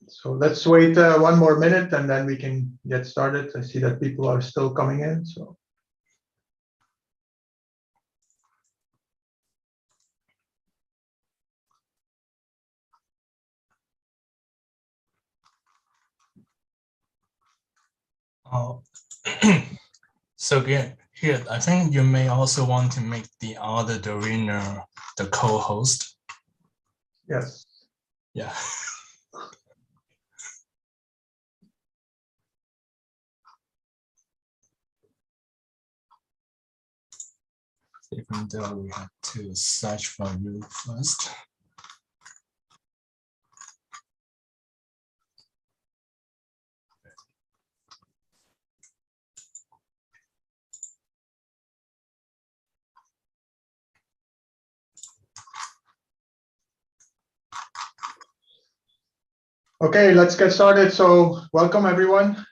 So let's wait one more minute and then we can get started. I see that people are still coming in. So. So here, I think you may also want to make the other Dorina the co-host. Yes. Yeah. Even though we have to search for you first. Okay, let's get started. So welcome everyone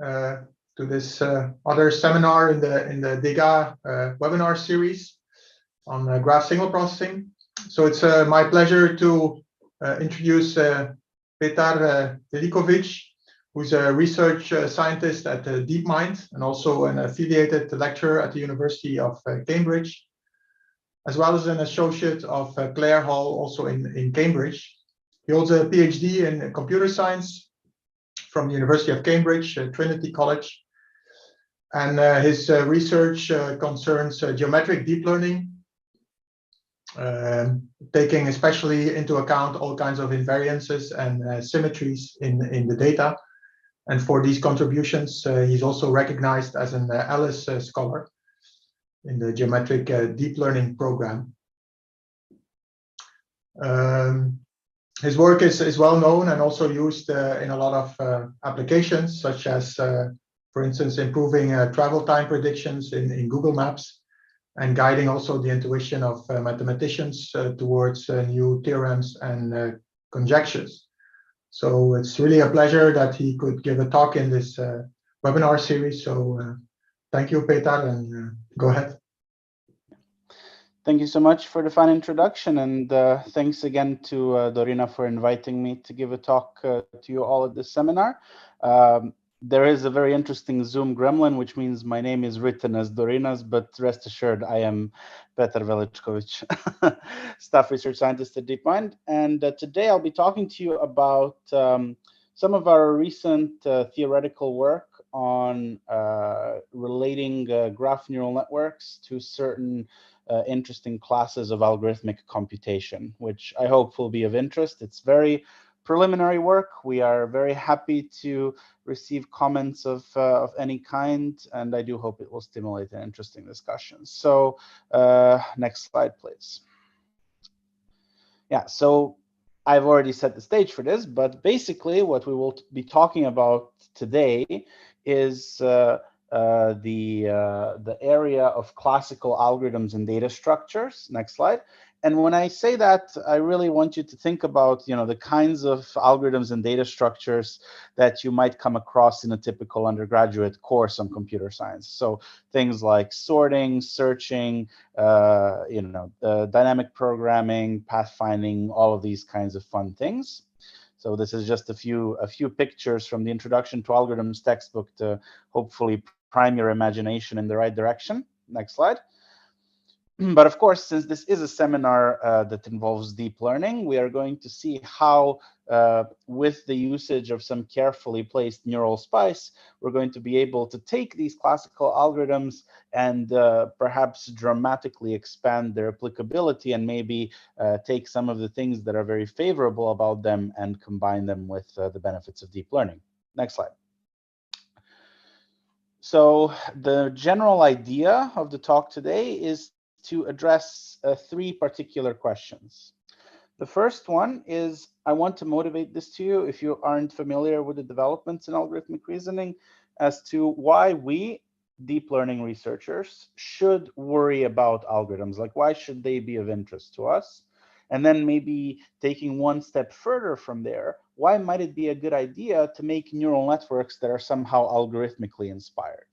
to this other seminar in the DIGA webinar series on graph signal processing. So it's my pleasure to introduce Petar Velikovic, who's a research scientist at DeepMind and also an affiliated lecturer at the University of Cambridge, as well as an associate of Clare Hall, also in Cambridge. He holds a PhD in computer science from the University of Cambridge, Trinity College. And his research concerns geometric deep learning, taking especially into account all kinds of invariances and symmetries in the data. And for these contributions, he's also recognized as an Alice Scholar in the geometric deep learning program. His work is well known and also used in a lot of applications, such as, for instance, improving travel time predictions in Google Maps and guiding also the intuition of mathematicians towards new theorems and conjectures. So it's really a pleasure that he could give a talk in this webinar series. So thank you, Petar, and go ahead. Thank you so much for the fun introduction, and thanks again to Dorina for inviting me to give a talk to you all at this seminar. There is a very interesting Zoom gremlin, which means my name is written as Dorina's, but rest assured, I am Petar Velikovic, staff research scientist at DeepMind. And today I'll be talking to you about some of our recent theoretical work on relating graph neural networks to certain interesting classes of algorithmic computation, which I hope will be of interest. It's very preliminary work. We are very happy to receive comments of any kind, and I do hope it will stimulate an interesting discussion. So next slide, please. Yeah, so I've already set the stage for this, but basically what we will be talking about today is the area of classical algorithms and data structures. Next slide. And when I say that, I really want you to think about, the kinds of algorithms and data structures that you might come across in a typical undergraduate course on computer science. So things like sorting, searching, dynamic programming, pathfinding, all of these kinds of fun things. So this is just a few pictures from the Introduction to Algorithms textbook to hopefully prime your imagination in the right direction. Next slide. But of course, since this is a seminar that involves deep learning, we are going to see how, with the usage of some carefully placed neural spice, we're going to be able to take these classical algorithms and perhaps dramatically expand their applicability and maybe take some of the things that are very favorable about them and combine them with the benefits of deep learning. Next slide. So the general idea of the talk today is to address three particular questions. The first one is, I want to motivate this to you if you aren't familiar with the developments in algorithmic reasoning, as to why we, deep learning researchers, should worry about algorithms. Like, why should they be of interest to us? And then maybe taking one step further from there, why might it be a good idea to make neural networks that are somehow algorithmically inspired?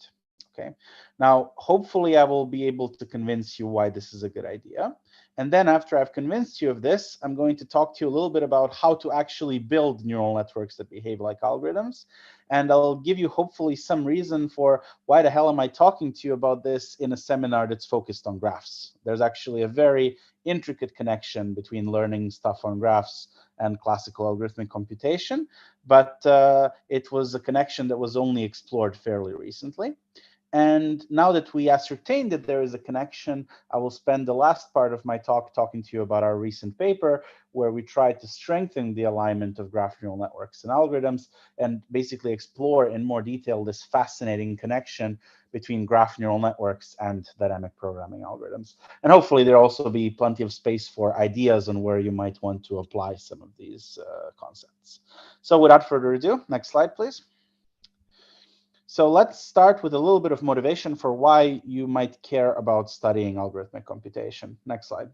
Okay, now hopefully I will be able to convince you why this is a good idea. And then after I've convinced you of this, I'm going to talk to you a little bit about how to actually build neural networks that behave like algorithms. And I'll give you hopefully some reason for why the hell am I talking to you about this in a seminar that's focused on graphs. There's actually a very intricate connection between learning stuff on graphs and classical algorithmic computation, but it was a connection that was only explored fairly recently. And now that we ascertained that there is a connection, I will spend the last part of my talk talking to you about our recent paper, where we tried to strengthen the alignment of graph neural networks and algorithms, and basically explore in more detail this fascinating connection between graph neural networks and dynamic programming algorithms. And hopefully there'll also be plenty of space for ideas on where you might want to apply some of these concepts. So without further ado, next slide, please. So let's start with a little bit of motivation for why you might care about studying algorithmic computation. Next slide.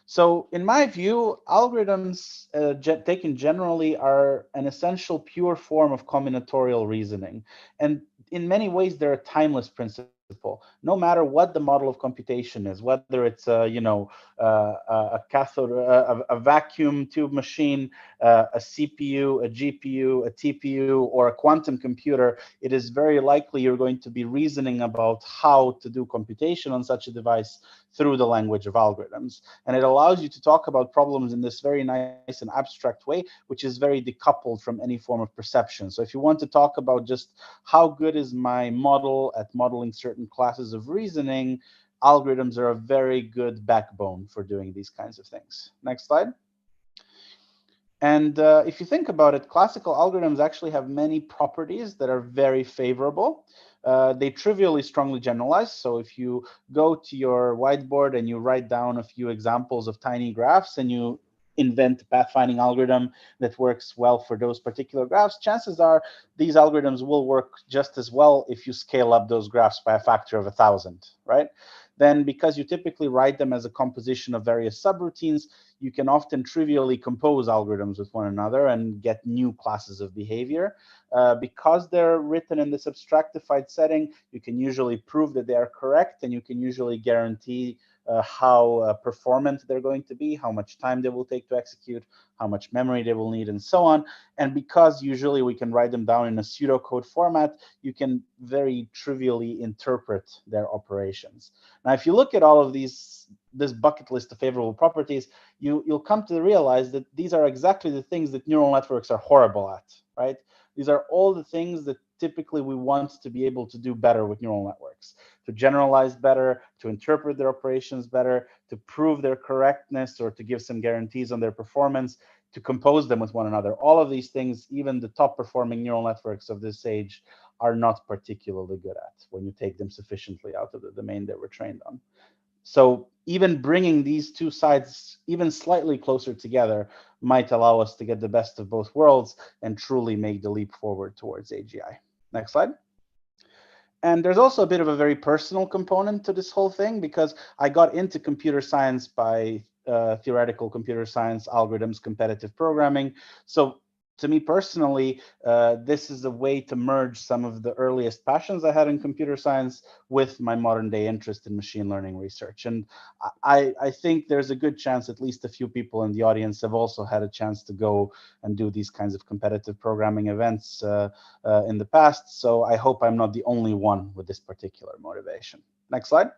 So in my view, algorithms taken generally are an essential pure form of combinatorial reasoning. And in many ways, they're a timeless principle. No matter what the model of computation is, whether it's a cathode, a vacuum tube machine, a CPU, a GPU, a TPU, or a quantum computer, it is very likely you're going to be reasoning about how to do computation on such a device through the language of algorithms. And it allows you to talk about problems in this very nice and abstract way, which is very decoupled from any form of perception. So if you want to talk about just how good is my model at modeling certain classes of reasoning, algorithms are a very good backbone for doing these kinds of things. Next slide. And if you think about it, classical algorithms actually have many properties that are very favorable. They trivially strongly generalize. So if you go to your whiteboard and you write down a few examples of tiny graphs and you invent a pathfinding algorithm that works well for those particular graphs, chances are these algorithms will work just as well if you scale up those graphs by a factor of 1,000, right? Then because you typically write them as a composition of various subroutines, you can often trivially compose algorithms with one another and get new classes of behavior. Because they're written in this abstractified setting, you can usually prove that they are correct, and you can usually guarantee how performant they're going to be, how much time they will take to execute, how much memory they will need, and so on. And because usually we can write them down in a pseudocode format, you can very trivially interpret their operations. Now, if you look at all of this bucket list of favorable properties, you'll come to realize that these are exactly the things that neural networks are horrible at, right? These are all the things that typically we want to be able to do better with neural networks, to generalize better, to interpret their operations better, to prove their correctness or to give some guarantees on their performance, to compose them with one another. All of these things, even the top performing neural networks of this age, are not particularly good at when you take them sufficiently out of the domain they were trained on. So even bringing these two sides even slightly closer together might allow us to get the best of both worlds and truly make the leap forward towards AGI. Next slide. And there's also a bit of a very personal component to this whole thing, because I got into computer science by theoretical computer science, algorithms, competitive programming. So to me personally, this is a way to merge some of the earliest passions I had in computer science with my modern day interest in machine learning research. And I think there's a good chance at least a few people in the audience have also had a chance to go and do these kinds of competitive programming events in the past. So I hope I'm not the only one with this particular motivation. Next slide.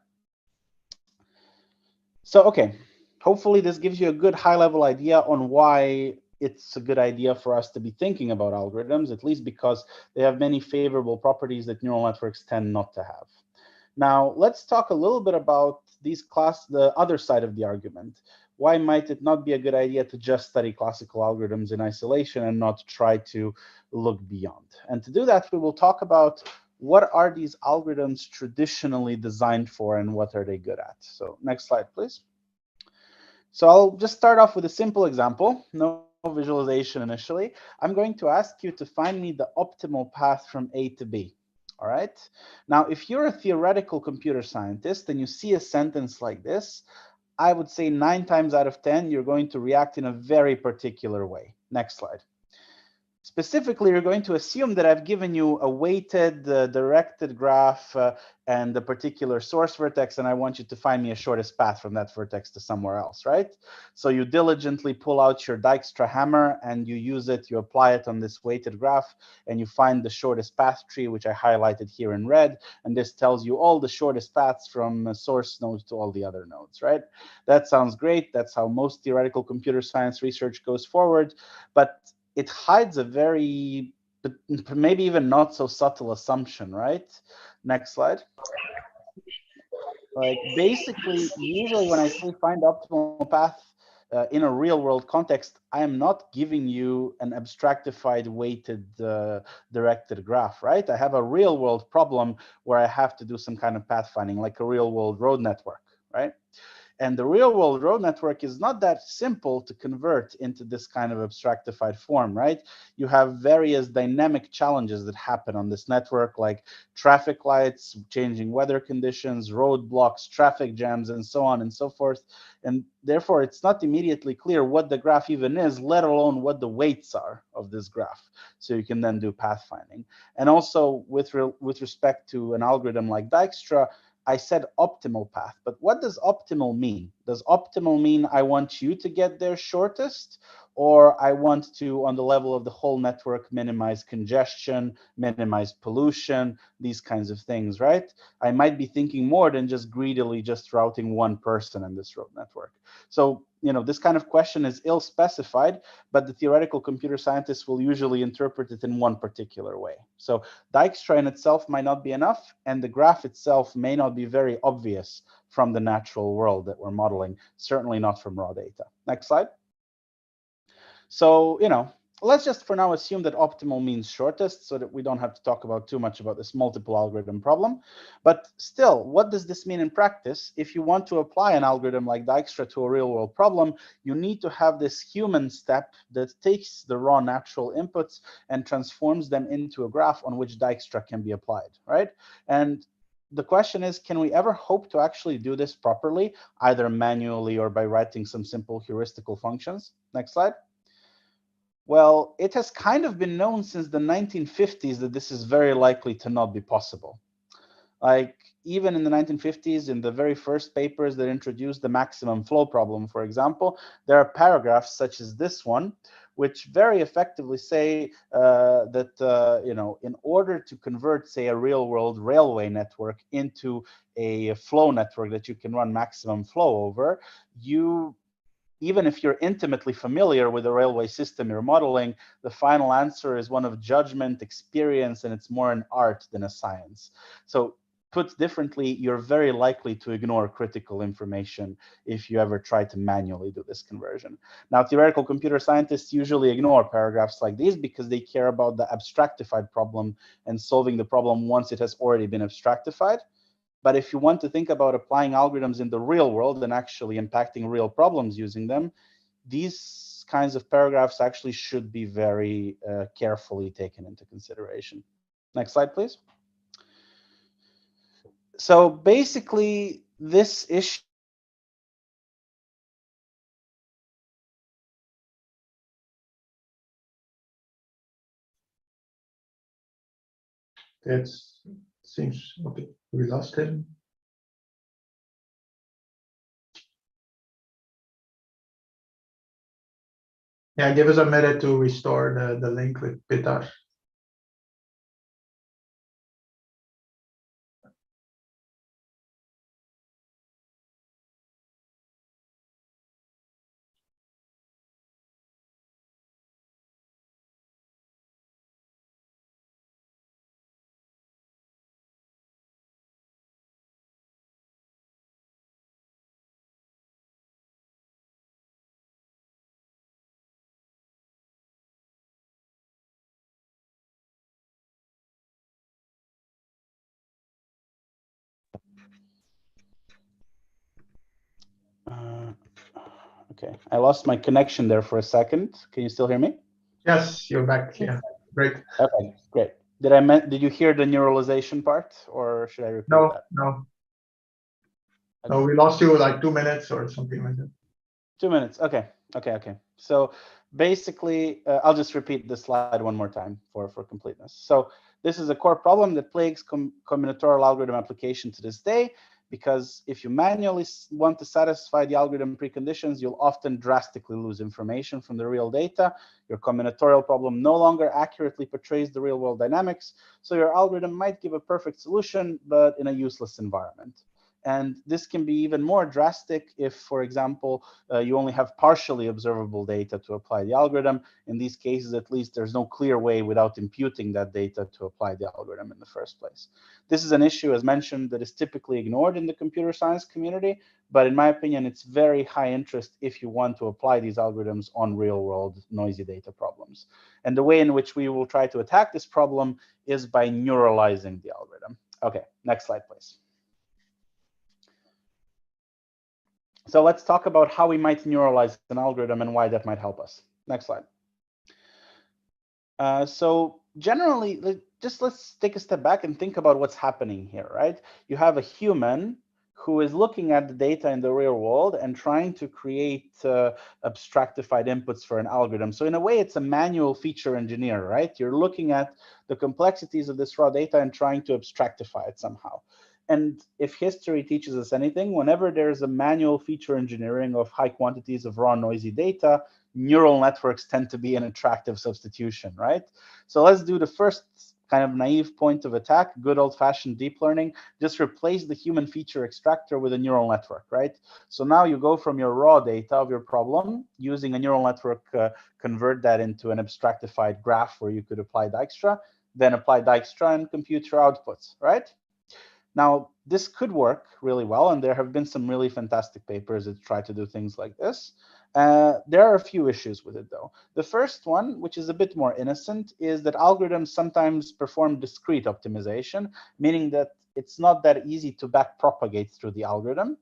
So, okay, hopefully this gives you a good high-level idea on why it's a good idea for us to be thinking about algorithms, at least because they have many favorable properties that neural networks tend not to have. Now, let's talk a little bit about the other side of the argument. Why might it not be a good idea to just study classical algorithms in isolation and not try to look beyond? And to do that, we will talk about what are these algorithms traditionally designed for and what are they good at. So next slide, please. So I'll just start off with a simple example. No visualization initially. I'm going to ask you to find me the optimal path from A to B. All right. Now, if you're a theoretical computer scientist and you see a sentence like this, I would say 9 times out of 10, you're going to react in a very particular way. Next slide. Specifically, you're going to assume that I've given you a weighted directed graph and a particular source vertex, and I want you to find me a shortest path from that vertex to somewhere else, right? So you diligently pull out your Dijkstra hammer and you use it, you apply it on this weighted graph, and you find the shortest path tree, which I highlighted here in red. And this tells you all the shortest paths from source nodes to all the other nodes, right? That sounds great. That's how most theoretical computer science research goes forward. But it hides a very, maybe even not so subtle assumption, right? Next slide. Like basically, usually when I say find the optimal path in a real world context, I am not giving you an abstractified weighted directed graph, right? I have a real world problem where I have to do some kind of path finding, like a real world road network, right? And the real world road network is not that simple to convert into this kind of abstractified form, right? You have various dynamic challenges that happen on this network, like traffic lights, changing weather conditions, roadblocks, traffic jams, and so on and so forth. And therefore, it's not immediately clear what the graph even is, let alone what the weights are of this graph. So you can then do path finding. And also with respect to an algorithm like Dijkstra, I said optimal path, but what does optimal mean? Does optimal mean I want you to get there shortest, or I want to, on the level of the whole network, minimize congestion, minimize pollution, these kinds of things, right? I might be thinking more than just greedily just routing one person in this road network. So, you know, this kind of question is ill-specified, but the theoretical computer scientists will usually interpret it in one particular way. So Dijkstra in itself might not be enough, and the graph itself may not be very obvious from the natural world that we're modeling, certainly not from raw data. Next slide. So, you know, let's just for now assume that optimal means shortest so that we don't have to talk about too much about this multiple algorithm problem. But still, what does this mean in practice? If you want to apply an algorithm like Dijkstra to a real world problem, you need to have this human step that takes the raw natural inputs and transforms them into a graph on which Dijkstra can be applied, right? And the question is, can we ever hope to actually do this properly, either manually or by writing some simple heuristical functions? Next slide. Well, it has kind of been known since the 1950s that this is very likely to not be possible. Like even in the 1950s, in the very first papers that introduced the maximum flow problem, for example, there are paragraphs such as this one, which very effectively say that, you know, in order to convert, say, a real-world railway network into a flow network that you can run maximum flow over, even if you're intimately familiar with the railway system you're modeling, the final answer is one of judgment, experience, and it's more an art than a science. So put differently, you're very likely to ignore critical information if you ever try to manually do this conversion. Now, theoretical computer scientists usually ignore paragraphs like these because they care about the abstractified problem and solving the problem once it has already been abstractified. But if you want to think about applying algorithms in the real world and actually impacting real problems using them, these kinds of paragraphs actually should be very carefully taken into consideration. Next slide, please. So basically, this issue It seems okay. We lost him. Yeah, give us a minute to restore the link with Petar. Okay, I lost my connection there for a second. Can you still hear me? Yes, you're back. Yeah, great. Okay, great. Did you hear the neuralization part, or should I repeat that? No. Okay. No, we lost you like 2 minutes or something like that. 2 minutes. Okay. Okay. So basically, I'll just repeat this slide one more time for completeness. So this is a core problem that plagues combinatorial algorithm application to this day, because if you manually want to satisfy the algorithm preconditions, you'll often drastically lose information from the real data. Your combinatorial problem no longer accurately portrays the real world dynamics, so your algorithm might give a perfect solution, but in a useless environment. And this can be even more drastic if, for example, you only have partially observable data to apply the algorithm. In these cases, at least, there's no clear way without imputing that data to apply the algorithm in the first place. This is an issue, as mentioned, that is typically ignored in the computer science community, but in my opinion, it's very high interest if you want to apply these algorithms on real-world noisy data problems. And the way in which we will try to attack this problem is by neuralizing the algorithm. Okay, next slide, please. So let's talk about how we might neuralize an algorithm and why that might help us. Next slide. So generally, let's take a step back and think about what's happening here, right? You have a human who is looking at the data in the real world and trying to create abstractified inputs for an algorithm. So in a way, it's a manual feature engineer, right? You're looking at the complexities of this raw data and trying to abstractify it somehow. And if history teaches us anything, whenever there's a manual feature engineering of high quantities of raw noisy data, neural networks tend to be an attractive substitution, right? So let's do the first kind of naive point of attack, good old-fashioned deep learning. Just replace the human feature extractor with a neural network, right? So now you go from your raw data of your problem, using a neural network, convert that into an abstractified graph where you could apply Dijkstra, then apply Dijkstra and compute your outputs, right? Now, this could work really well, and there have been some really fantastic papers that try to do things like this. There are a few issues with it, though. The first one, which is a bit more innocent, is that algorithms sometimes perform discrete optimization, meaning that it's not that easy to backpropagate through the algorithm.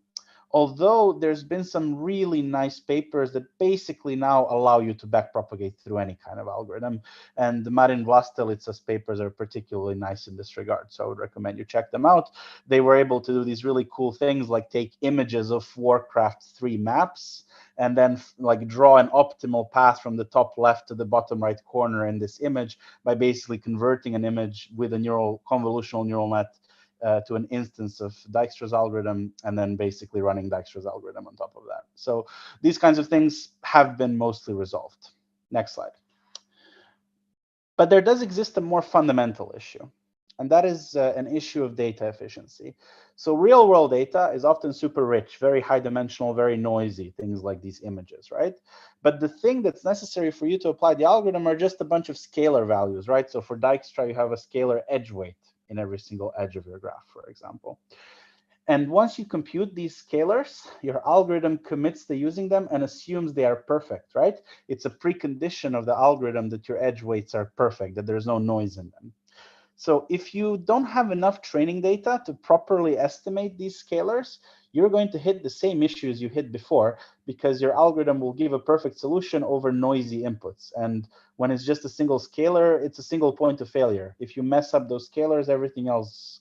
Although there's been some really nice papers that basically now allow you to backpropagate through any kind of algorithm. And Marin Vlastelica's papers are particularly nice in this regard. So I would recommend you check them out. They were able to do these really cool things like take images of Warcraft 3 maps and then like draw an optimal path from the top left to the bottom right corner in this image by basically converting an image with a convolutional neural net to an instance of Dijkstra's algorithm, and then basically running Dijkstra's algorithm on top of that. So these kinds of things have been mostly resolved. Next slide. But there does exist a more fundamental issue, and that is an issue of data efficiency. So real world data is often super rich, very high dimensional, very noisy, things like these images, right? But the thing that's necessary for you to apply the algorithm are just a bunch of scalar values, right? So for Dijkstra, you have a scalar edge weight in every single edge of your graph, for example. And once you compute these scalars, your algorithm commits to using them and assumes they are perfect, right? It's a precondition of the algorithm that your edge weights are perfect, that there's no noise in them. So if you don't have enough training data to properly estimate these scalars, you're going to hit the same issues you hit before, because your algorithm will give a perfect solution over noisy inputs. And when it's just a single scalar, it's a single point of failure. If you mess up those scalars, everything else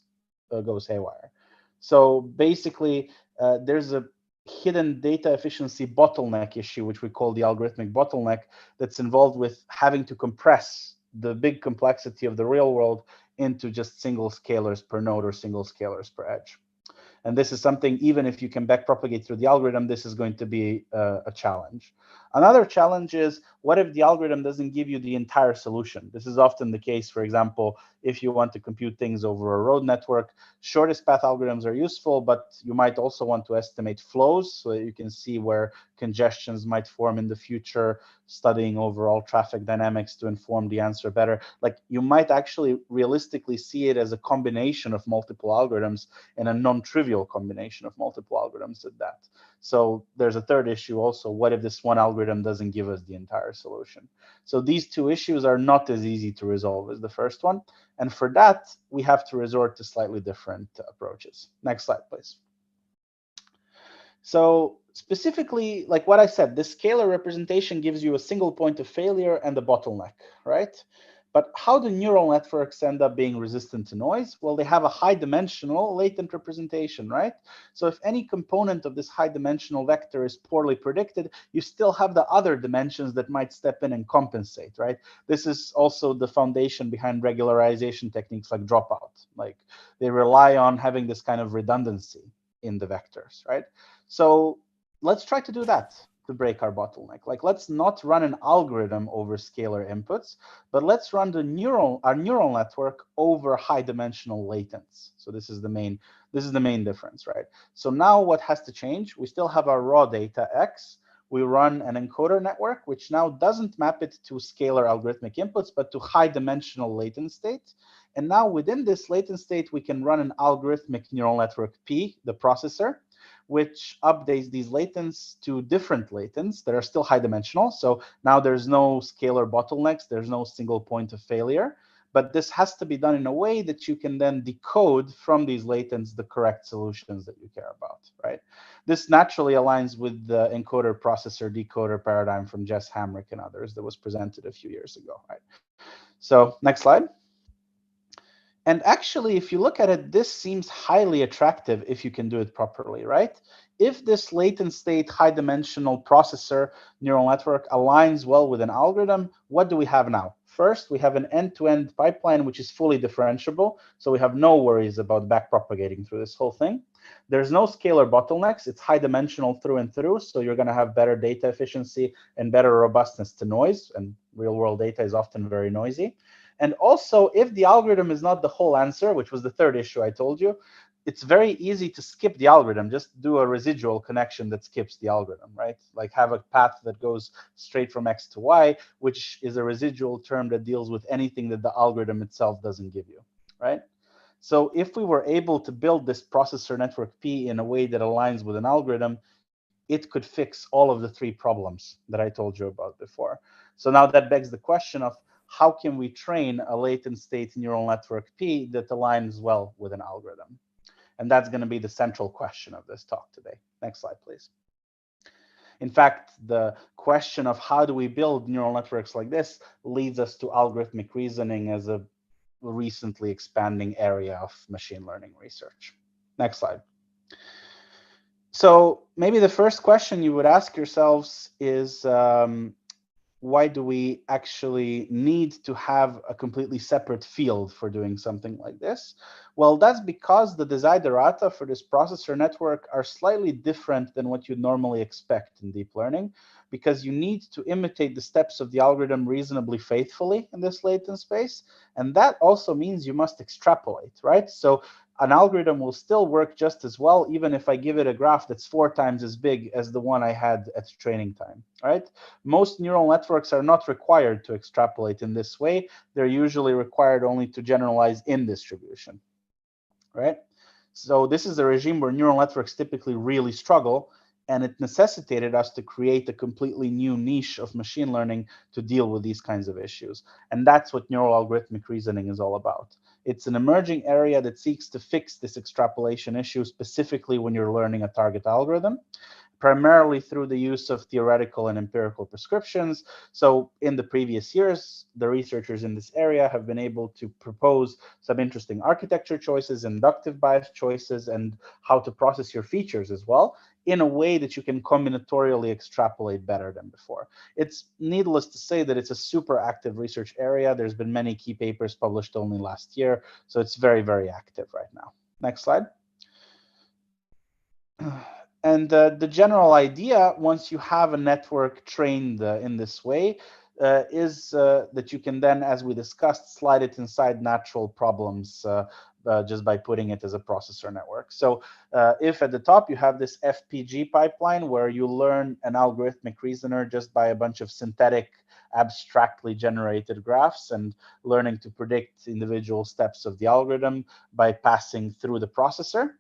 goes haywire. So basically, there's a hidden data efficiency bottleneck issue, which we call the algorithmic bottleneck, that's involved with having to compress the big complexity of the real world into just single scalars per node or single scalars per edge. And this is something, even if you can backpropagate through the algorithm, this is going to be a challenge. Another challenge is, what if the algorithm doesn't give you the entire solution? This is often the case, for example, if you want to compute things over a road network. Shortest path algorithms are useful, but you might also want to estimate flows so that you can see where congestions might form in the future, studying overall traffic dynamics to inform the answer better. Like, you might actually realistically see it as a combination of multiple algorithms and a non-trivial combination of multiple algorithms at that. So there's a third issue also. What if this one algorithm doesn't give us the entire solution? So these two issues are not as easy to resolve as the first one. And for that, we have to resort to slightly different approaches. Next slide, please. So specifically, like what I said, this scalar representation gives you a single point of failure and a bottleneck, right? But how do neural networks end up being resistant to noise? Well, they have a high-dimensional latent representation, right? So if any component of this high-dimensional vector is poorly predicted, you still have the other dimensions that might step in and compensate, right? This is also the foundation behind regularization techniques like dropout. Like, they rely on having this kind of redundancy in the vectors, right? So let's try to do that to break our bottleneck. Like, let's not run an algorithm over scalar inputs, but let's run our neural network over high-dimensional latents. So this is the main difference, right? So now what has to change? We still have our raw data X. We run an encoder network, which now doesn't map it to scalar algorithmic inputs, but to high-dimensional latent state. And now within this latent state, we can run an algorithmic neural network P, the processor, which updates these latents to different latents that are still high dimensional. So now there's no scalar bottlenecks, there's no single point of failure, but this has to be done in a way that you can then decode from these latents the correct solutions that you care about, right? This naturally aligns with the encoder processor decoder paradigm from Jess Hamrick and others that was presented a few years ago, right? So next slide. And actually, if you look at it, this seems highly attractive if you can do it properly, right? If this latent state high-dimensional processor neural network aligns well with an algorithm, what do we have now? First, we have an end-to-end pipeline, which is fully differentiable. So we have no worries about backpropagating through this whole thing. There's no scalar bottlenecks. It's high-dimensional through and through. So you're going to have better data efficiency and better robustness to noise. And real-world data is often very noisy. And also, if the algorithm is not the whole answer, which was the third issue I told you, it's very easy to skip the algorithm. Just do a residual connection that skips the algorithm, right? Like have a path that goes straight from X to Y, which is a residual term that deals with anything that the algorithm itself doesn't give you, right? So if we were able to build this processor network P in a way that aligns with an algorithm, it could fix all of the three problems that I told you about before. So now that begs the question of, how can we train a latent state neural network P that aligns well with an algorithm? And that's going to be the central question of this talk today. Next slide, please. In fact, the question of how do we build neural networks like this leads us to algorithmic reasoning as a recently expanding area of machine learning research. Next slide. So maybe the first question you would ask yourselves is, why do we actually need to have a completely separate field for doing something like this? Well, that's because the desiderata for this processor network are slightly different than what you'd normally expect in deep learning, because you need to imitate the steps of the algorithm reasonably faithfully in this latent space. And that also means you must extrapolate, right? So an algorithm will still work just as well, even if I give it a graph that's 4 times as big as the one I had at training time, right? Most neural networks are not required to extrapolate in this way. They're usually required only to generalize in distribution, right? So this is a regime where neural networks typically really struggle, and it necessitated us to create a completely new niche of machine learning to deal with these kinds of issues. And that's what neural algorithmic reasoning is all about. It's an emerging area that seeks to fix this extrapolation issue, specifically when you're learning a target algorithm, primarily through the use of theoretical and empirical prescriptions. So in the previous years, the researchers in this area have been able to propose some interesting architecture choices, inductive bias choices, and how to process your features as well, in a way that you can combinatorially extrapolate better than before. It's needless to say that it's a super active research area. There's been many key papers published only last year, so it's very, very active right now. Next slide. And the general idea, once you have a network trained in this way, is that you can then, as we discussed, slide it inside natural problems just by putting it as a processor network. So if at the top you have this FPG pipeline where you learn an algorithmic reasoner just by a bunch of synthetic, abstractly generated graphs and learning to predict individual steps of the algorithm by passing through the processor,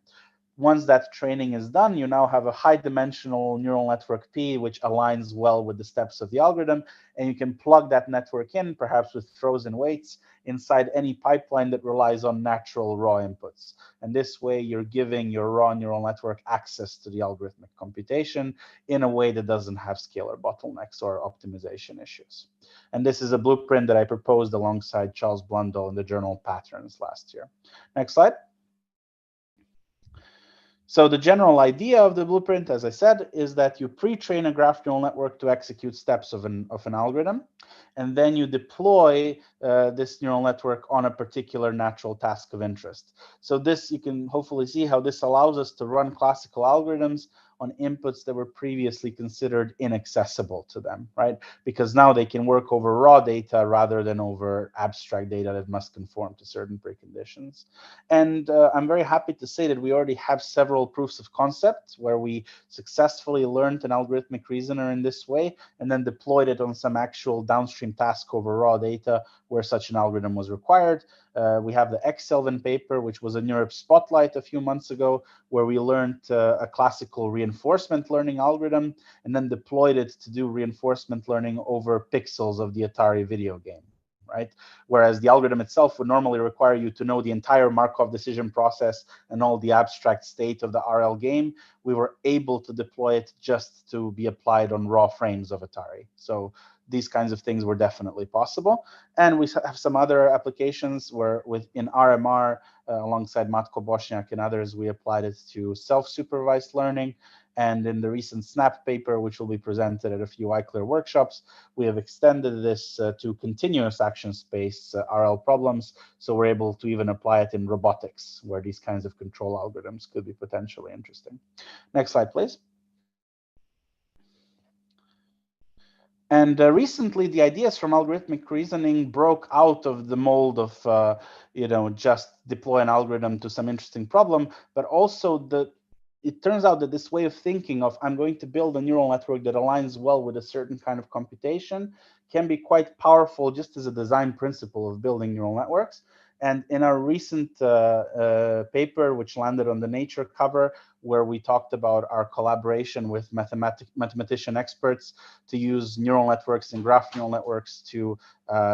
Once that training is done, you now have a high-dimensional neural network P, which aligns well with the steps of the algorithm, and you can plug that network in, perhaps with frozen weights, inside any pipeline that relies on natural raw inputs. And this way, you're giving your raw neural network access to the algorithmic computation in a way that doesn't have scalar bottlenecks or optimization issues. And this is a blueprint that I proposed alongside Charles Blundell in the journal Patterns last year. Next slide. So the general idea of the blueprint, as I said, is that you pre-train a graph neural network to execute steps of an algorithm, and then you deploy this neural network on a particular natural task of interest. So this, you can hopefully see how this allows us to run classical algorithms on inputs that were previously considered inaccessible to them, right? Because now they can work over raw data rather than over abstract data that must conform to certain preconditions. And I'm very happy to say that we already have several proofs of concept where we successfully learned an algorithmic reasoner in this way and then deployed it on some actual downstream task over raw data where such an algorithm was required. We have the X-Selvin paper, which was a NeurIPS spotlight a few months ago, where we learned a classical reinforcement learning algorithm and then deployed it to do reinforcement learning over pixels of the Atari video game, right? Whereas the algorithm itself would normally require you to know the entire Markov decision process and all the abstract state of the RL game. We were able to deploy it just to be applied on raw frames of Atari. So these kinds of things were definitely possible. And we have some other applications where in RMR, alongside Matko Bošnjak and others, we applied it to self-supervised learning. And in the recent SNAP paper, which will be presented at a few ICLR workshops, we have extended this to continuous action space RL problems. So we're able to even apply it in robotics, where these kinds of control algorithms could be potentially interesting. Next slide, please. And recently, the ideas from algorithmic reasoning broke out of the mold of, just deploy an algorithm to some interesting problem, but also it turns out that this way of thinking of I'm going to build a neural network that aligns well with a certain kind of computation can be quite powerful just as a design principle of building neural networks. And in our recent paper, which landed on the Nature cover, where we talked about our collaboration with mathematician experts to use neural networks and graph neural networks to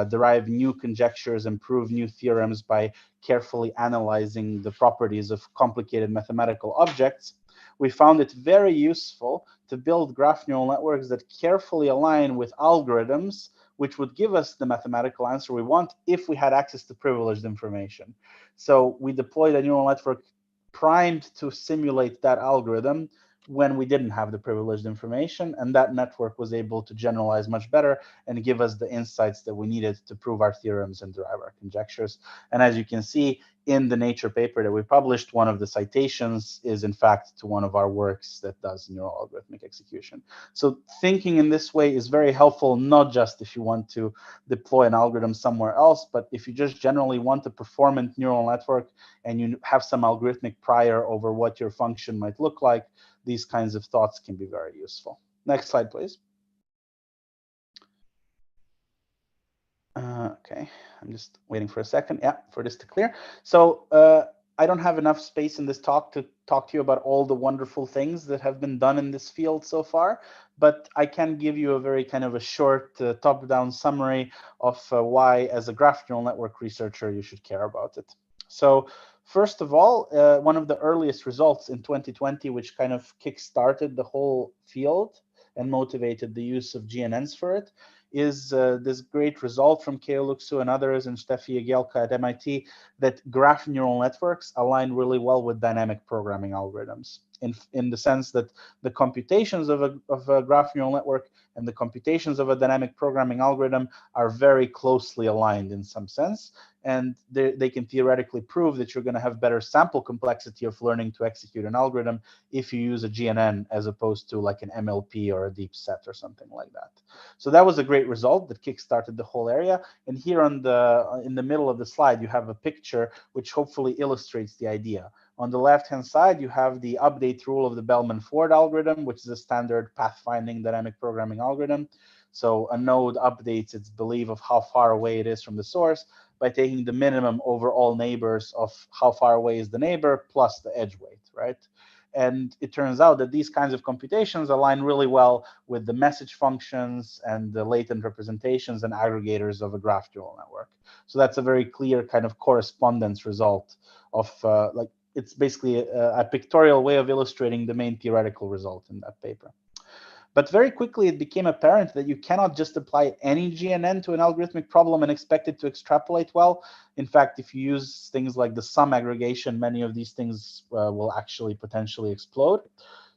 derive new conjectures and prove new theorems by carefully analyzing the properties of complicated mathematical objects, we found it very useful to build graph neural networks that carefully align with algorithms which would give us the mathematical answer we want if we had access to privileged information. So we deployed a neural network primed to simulate that algorithm when we didn't have the privileged information, and that network was able to generalize much better and give us the insights that we needed to prove our theorems and derive our conjectures. And as you can see in the Nature paper that we published, one of the citations is in fact to one of our works that does neural algorithmic execution. So thinking in this way is very helpful, not just if you want to deploy an algorithm somewhere else, but if you just generally want a performant neural network and you have some algorithmic prior over what your function might look like, these kinds of thoughts can be very useful. Next slide, please. Okay, I'm just waiting for a second, for this to clear. So I don't have enough space in this talk to talk to you about all the wonderful things that have been done in this field so far, but I can give you a very kind of a short top-down summary of why, as a graph neural network researcher, you should care about it. So first of all, one of the earliest results in 2020, which kind of kick-started the whole field and motivated the use of GNNs for it, is this great result from Keo Luxu and others and Steffi Jagielka at MIT that graph neural networks align really well with dynamic programming algorithms in the sense that the computations of a graph neural network and the computations of a dynamic programming algorithm are very closely aligned in some sense. And they can theoretically prove that you're going to have better sample complexity of learning to execute an algorithm if you use a GNN as opposed to like an MLP or a deep set or something like that. So that was a great result that kickstarted the whole area. And here in the middle of the slide, you have a picture which hopefully illustrates the idea. On the left-hand side, you have the update rule of the Bellman-Ford algorithm, which is a standard pathfinding dynamic programming algorithm. So a node updates its belief of how far away it is from the source by taking the minimum over all neighbors of how far away is the neighbor plus the edge weight, right? And it turns out that these kinds of computations align really well with the message functions and the latent representations and aggregators of a graph neural network. So that's a very clear kind of correspondence result of like, it's basically a pictorial way of illustrating the main theoretical result in that paper. But very quickly, it became apparent that you cannot just apply any GNN to an algorithmic problem and expect it to extrapolate well. In fact, if you use things like the sum aggregation, many of these things will actually potentially explode.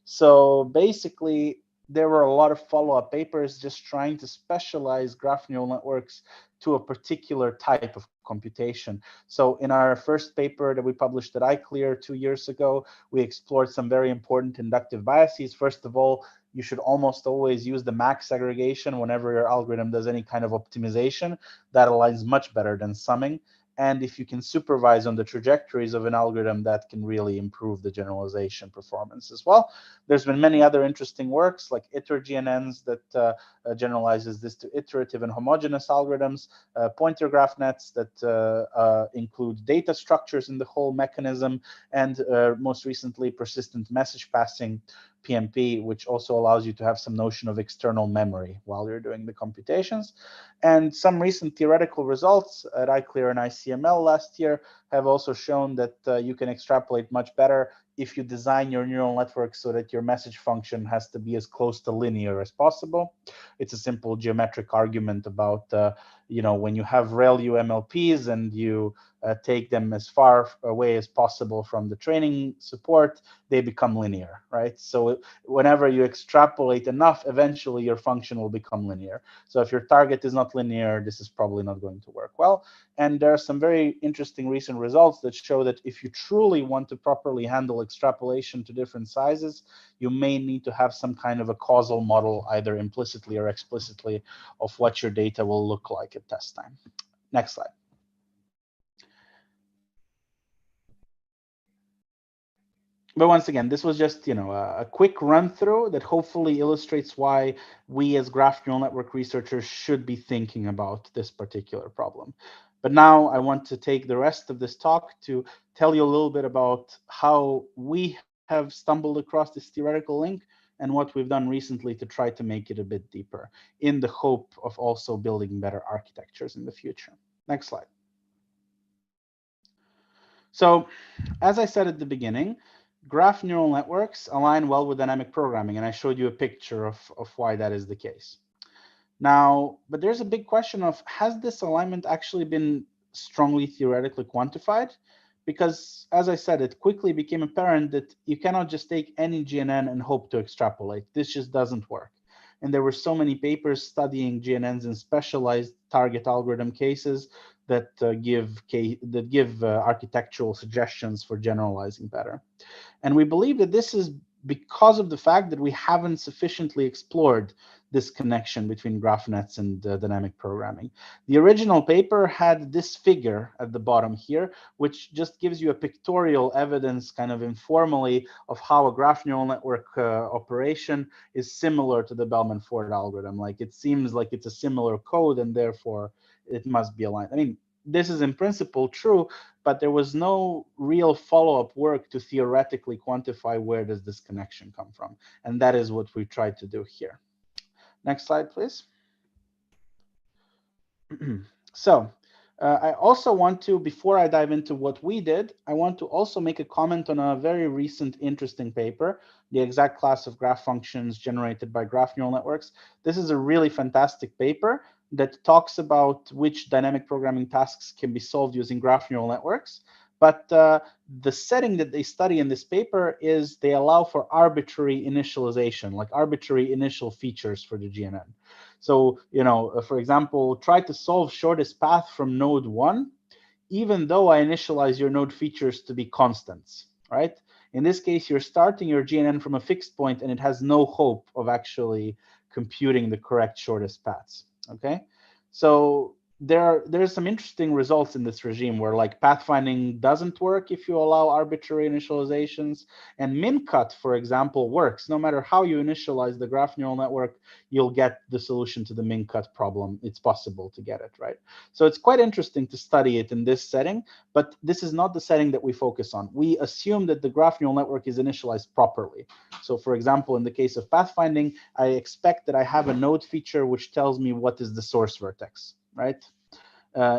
So basically, there were a lot of follow-up papers just trying to specialize graph neural networks to a particular type of computation. So in our first paper that we published at iClear 2 years ago, we explored some very important inductive biases. First of all, you should almost always use the max aggregation whenever your algorithm does any kind of optimization. That aligns much better than summing. And if you can supervise on the trajectories of an algorithm, that can really improve the generalization performance as well. There's been many other interesting works like iter-GNNs that generalizes this to iterative and homogeneous algorithms, pointer graph nets that include data structures in the whole mechanism, and most recently persistent message passing, PMP, which also allows you to have some notion of external memory while you're doing the computations. And some recent theoretical results at iClear and ICML last year have also shown that you can extrapolate much better if you design your neural network so that your message function has to be as close to linear as possible. It's a simple geometric argument about, when you have ReLU MLPs and you take them as far away as possible from the training support, they become linear, right? So whenever you extrapolate enough, eventually your function will become linear. So if your target is not linear, this is probably not going to work well. And there are some very interesting recent results that show that if you truly want to properly handle extrapolation to different sizes, you may need to have some kind of a causal model, either implicitly or explicitly, of what your data will look like at test time. Next slide. But once again, this was just a quick run through that hopefully illustrates why we as graph neural network researchers should be thinking about this particular problem. But now I want to take the rest of this talk to tell you a little bit about how we have stumbled across this theoretical link and what we've done recently to try to make it a bit deeper in the hope of also building better architectures in the future. Next slide. So as I said at the beginning, graph neural networks align well with dynamic programming, and I showed you a picture of why that is the case. Now, but there's a big question of, has this alignment actually been strongly theoretically quantified? Because, as I said, it quickly became apparent that you cannot just take any GNN and hope to extrapolate. This just doesn't work. And there were so many papers studying GNNs in specialized target algorithm cases that give architectural suggestions for generalizing better. And we believe that this is because of the fact that we haven't sufficiently explored this connection between graph nets and dynamic programming. The original paper had this figure at the bottom here, which just gives you a pictorial evidence kind of informally of how a graph neural network operation is similar to the Bellman-Ford algorithm. Like, it seems like it's a similar code and therefore it must be aligned. I mean, this is in principle true, but there was no real follow-up work to theoretically quantify where does this connection come from. And that is what we tried to do here. Next slide, please. So I also want to, before I dive into what we did, I want to also make a comment on a very recent interesting paper, the exact class of graph functions generated by graph neural networks. This is a really fantastic paper that talks about which dynamic programming tasks can be solved using graph neural networks. But the setting that they study in this paper is they allow for arbitrary initialization, like arbitrary initial features for the GNN. So, for example, try to solve shortest path from node 1, even though I initialize your node features to be constants, right? In this case, you're starting your GNN from a fixed point, and it has no hope of actually computing the correct shortest paths, okay? So there's some interesting results in this regime where like pathfinding doesn't work if you allow arbitrary initializations, and min-cut, for example, works. No matter how you initialize the graph neural network, you'll get the solution to the min-cut problem. It's possible to get it, right? So it's quite interesting to study it in this setting, but this is not the setting that we focus on. We assume that the graph neural network is initialized properly. So for example, in the case of pathfinding, I expect that I have a node feature which tells me what is the source vertex, right?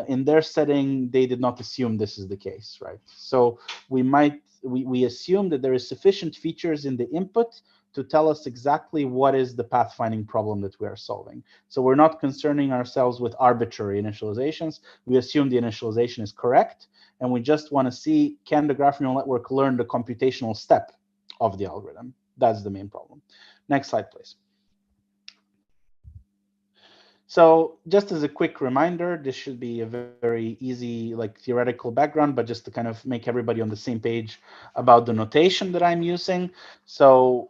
In their setting, they did not assume this is the case, right? So we assume that there is sufficient features in the input to tell us exactly what is the pathfinding problem that we are solving. So we're not concerning ourselves with arbitrary initializations. We assume the initialization is correct, and we just want to see, can the graph neural network learn the computational step of the algorithm? That's the main problem. Next slide, please. So just as a quick reminder, this should be a very easy, like theoretical background, but just to kind of make everybody on the same page about the notation that I'm using. So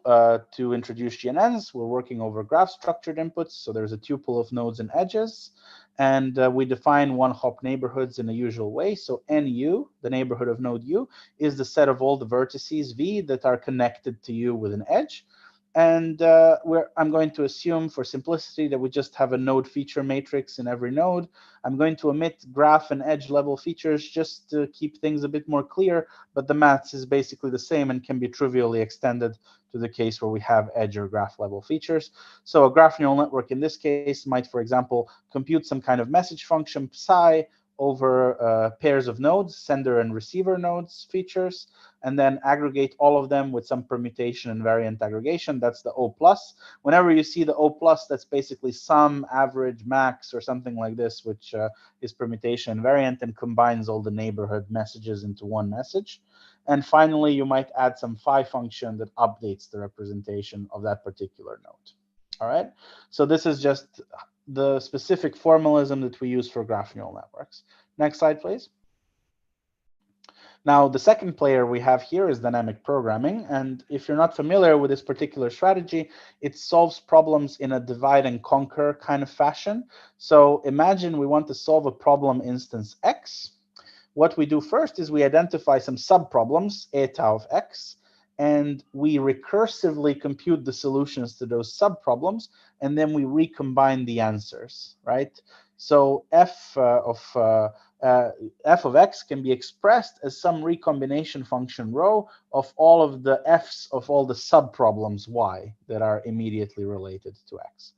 to introduce GNNs, we're working over graph structured inputs. So there's a tuple of nodes and edges, and we define one-hop neighborhoods in the usual way. So NU, the neighborhood of node U, is the set of all the vertices V that are connected to U with an edge. And I'm going to assume for simplicity that we just have a node feature matrix in every node. I'm going to omit graph and edge level features just to keep things a bit more clear, but the maths is basically the same and can be trivially extended to the case where we have edge or graph level features. So a graph neural network in this case might, for example, compute some kind of message function psi over pairs of nodes, sender and receiver nodes features, and then aggregate all of them with some permutation and variant aggregation. That's the O+. Whenever you see the O+, that's basically sum, average, max, or something like this, which is permutation and variant and combines all the neighborhood messages into one message. And finally, you might add some phi function that updates the representation of that particular node. All right, so this is just the specific formalism that we use for graph neural networks. Next slide, please. Now, the second player we have here is dynamic programming. And if you're not familiar with this particular strategy, it solves problems in a divide and conquer kind of fashion. So imagine we want to solve a problem instance X. What we do first is we identify some subproblems, eta of X, and we recursively compute the solutions to those subproblems, and then we recombine the answers, right? So f of x can be expressed as some recombination function rho of all of the f's of all the subproblems y that are immediately related to x.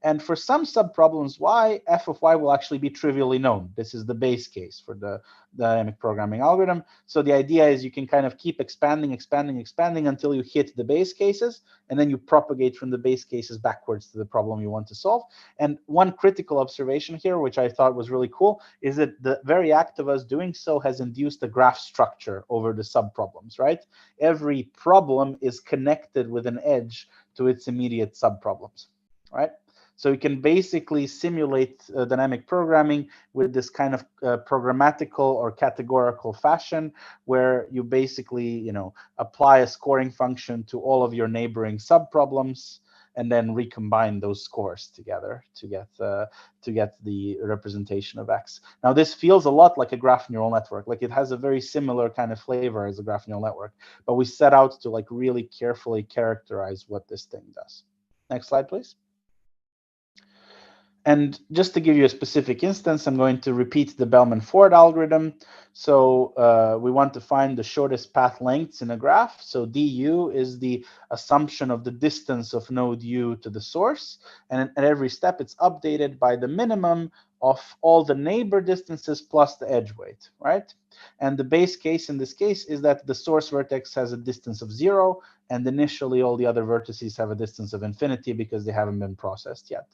And for some subproblems y, f of y will actually be trivially known. This is the base case for the dynamic programming algorithm. So the idea is you can kind of keep expanding until you hit the base cases, and then you propagate from the base cases backwards to the problem you want to solve. And one critical observation here, which I thought was really cool, is that the very act of us doing so has induced a graph structure over the subproblems, right? Every problem is connected with an edge to its immediate subproblems, right? So you can basically simulate dynamic programming with this kind of programmatical or categorical fashion, where you basically, apply a scoring function to all of your neighboring subproblems, and then recombine those scores together to get the representation of X. Now, this feels a lot like a graph neural network. Like, it has a very similar kind of flavor as a graph neural network, but we set out to like really carefully characterize what this thing does. Next slide, please. And just to give you a specific instance, I'm going to repeat the Bellman-Ford algorithm. So we want to find the shortest path lengths in a graph. So du is the assumption of the distance of node u to the source. And at every step, it's updated by the minimum of all the neighbor distances plus the edge weight, right? And the base case in this case is that the source vertex has a distance of 0, and initially all the other vertices have a distance of infinity because they haven't been processed yet.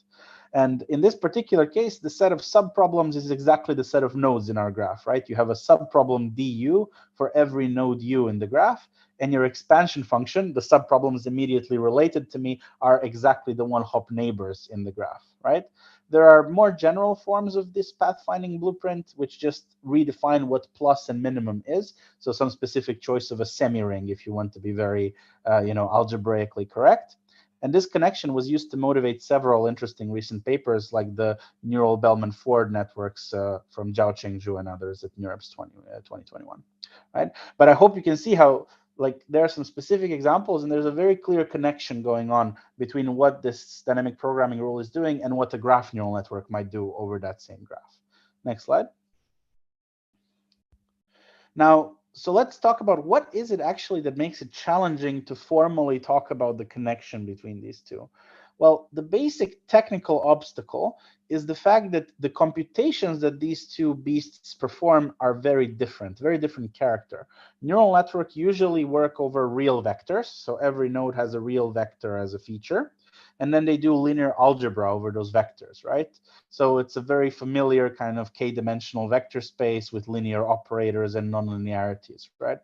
And in this particular case, the set of subproblems is exactly the set of nodes in our graph, right? You have a subproblem du for every node u in the graph, and your expansion function, the subproblems immediately related to me, are exactly the one-hop neighbors in the graph, right? There are more general forms of this pathfinding blueprint, which just redefine what plus and minimum is. So some specific choice of a semi-ring if you want to be very, algebraically correct. And this connection was used to motivate several interesting recent papers, like the neural Bellman-Ford networks from Zhao Chengzhu and others at NeurIPS 2021, right? But I hope you can see how, like, there are some specific examples, and there's a very clear connection going on between what this dynamic programming rule is doing and what the graph neural network might do over that same graph. Next slide. Now, so let's talk about what is it actually that makes it challenging to formally talk about the connection between these two. Well, the basic technical obstacle is the fact that the computations that these two beasts perform are very different character. Neural networks usually work over real vectors, so every node has a real vector as a feature, and then they do linear algebra over those vectors, right? So it's a very familiar kind of k-dimensional vector space with linear operators and nonlinearities, right?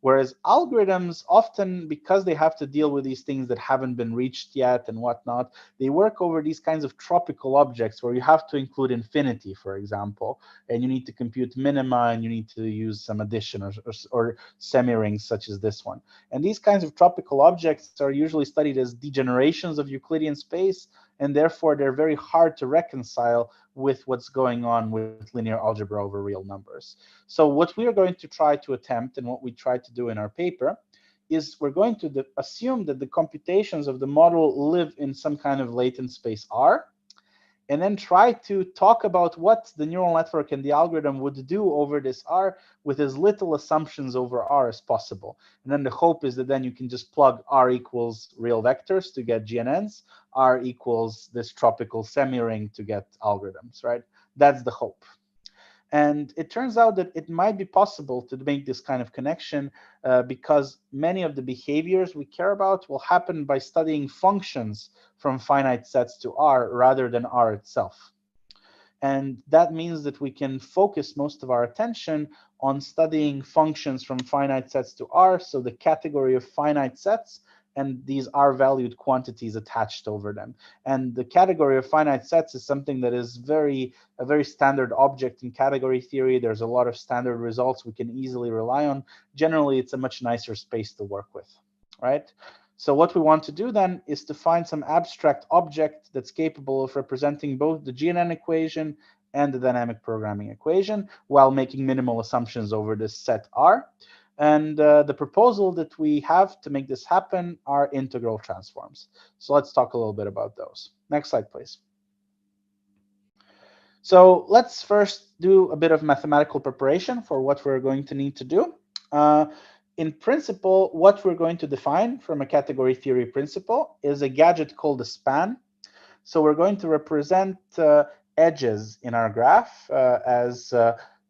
Whereas algorithms often, because they have to deal with these things that haven't been reached yet and whatnot, they work over these kinds of tropical objects where you have to include infinity, for example, and you need to compute minima, and you need to use some addition or semi-rings such as this one. And these kinds of tropical objects are usually studied as degenerations of Euclidean space, and therefore they're very hard to reconcile with what's going on with linear algebra over real numbers. So what we are going to try to attempt, and what we try to do in our paper, is we're going to assume that the computations of the model live in some kind of latent space R, and then try to talk about what the neural network and the algorithm would do over this R with as little assumptions over R as possible. And then the hope is that then you can just plug R equals real vectors to get GNNs, R equals this tropical semi-ring to get algorithms, right? That's the hope. And it turns out that it might be possible to make this kind of connection because many of the behaviors we care about will happen by studying functions from finite sets to R rather than R itself. And that means that we can focus most of our attention on studying functions from finite sets to R, so the category of finite sets and these R-valued quantities attached over them. And the category of finite sets is something that is a very standard object in category theory. There's a lot of standard results we can easily rely on. Generally, it's a much nicer space to work with, right? So what we want to do then is to find some abstract object that's capable of representing both the GNN equation and the dynamic programming equation while making minimal assumptions over this set R. And the proposal that we have to make this happen are integral transforms. So let's talk a little bit about those. Next slide, please. So let's first do a bit of mathematical preparation for what we're going to need to do. In principle, what we're going to define from a category theory principle is a gadget called a span. So we're going to represent edges in our graph as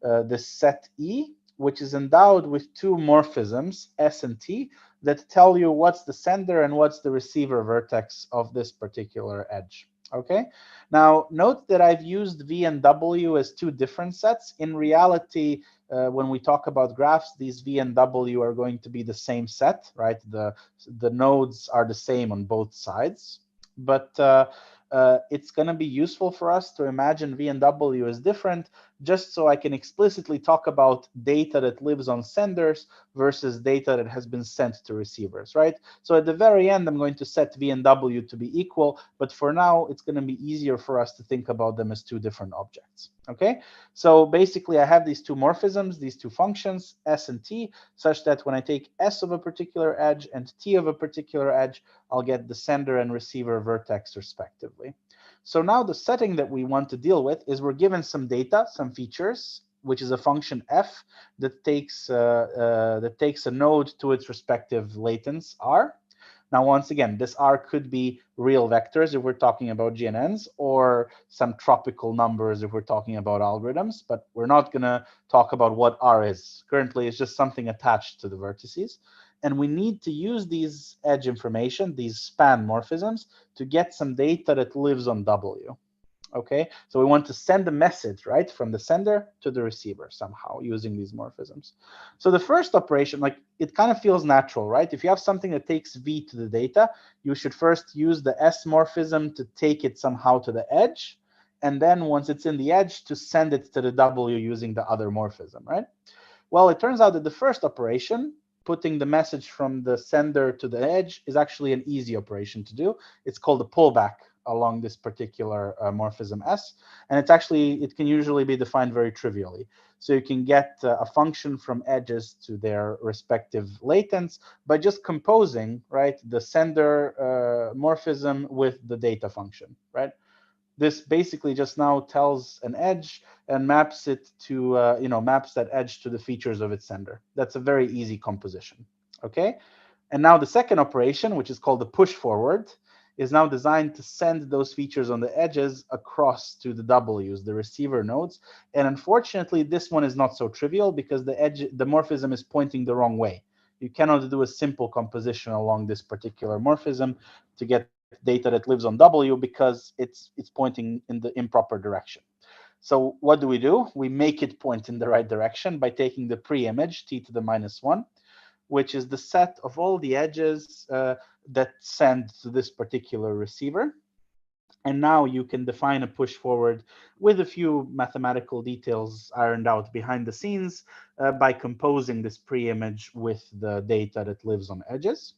this set E, which is endowed with two morphisms, S and T, that tell you what's the sender and what's the receiver vertex of this particular edge. Okay. Now, note that I've used V and W as two different sets. In reality, when we talk about graphs, these V and W are going to be the same set, right? The nodes are the same on both sides. But it's going to be useful for us to imagine V and W as different, just so I can explicitly talk about data that lives on senders versus data that has been sent to receivers, right? So at the very end, I'm going to set V and W to be equal, but for now, it's going to be easier for us to think about them as two different objects, okay? So basically, I have these two morphisms, these two functions, S and T, such that when I take S of a particular edge and T of a particular edge, I'll get the sender and receiver vertex respectively. So now the setting that we want to deal with is we're given some data, some features, which is a function f that takes a node to its respective latents R. Now, once again, this R could be real vectors if we're talking about GNNs, or some tropical numbers if we're talking about algorithms, but we're not going to talk about what R is. Currently, it's just something attached to the vertices. And we need to use these edge information, these span morphisms, to get some data that lives on W. Okay, so we want to send a message, right, from the sender to the receiver somehow using these morphisms. So the first operation, like, it kind of feels natural, right? If you have something that takes V to the data, you should first use the S morphism to take it somehow to the edge, and then once it's in the edge, to send it to the W using the other morphism, right? Well, it turns out that the first operation putting the message from the sender to the edge is actually an easy operation to do. It's called a pullback along this particular morphism S, and it can usually be defined very trivially. So you can get a function from edges to their respective latents by just composing, right, the sender morphism with the data function, right? This basically just now tells an edge and maps it to, maps that edge to the features of its sender. That's a very easy composition, okay? And now the second operation, which is called the push forward, is now designed to send those features on the edges across to the W's, the receiver nodes. And unfortunately, this one is not so trivial because the morphism is pointing the wrong way. You cannot do a simple composition along this particular morphism to get data that lives on W because it's pointing in the improper direction. So what do? We make it point in the right direction by taking the pre-image, t to the -1, which is the set of all the edges that send to this particular receiver. And now you can define a push forward with a few mathematical details ironed out behind the scenes by composing this pre-image with the data that lives on edges.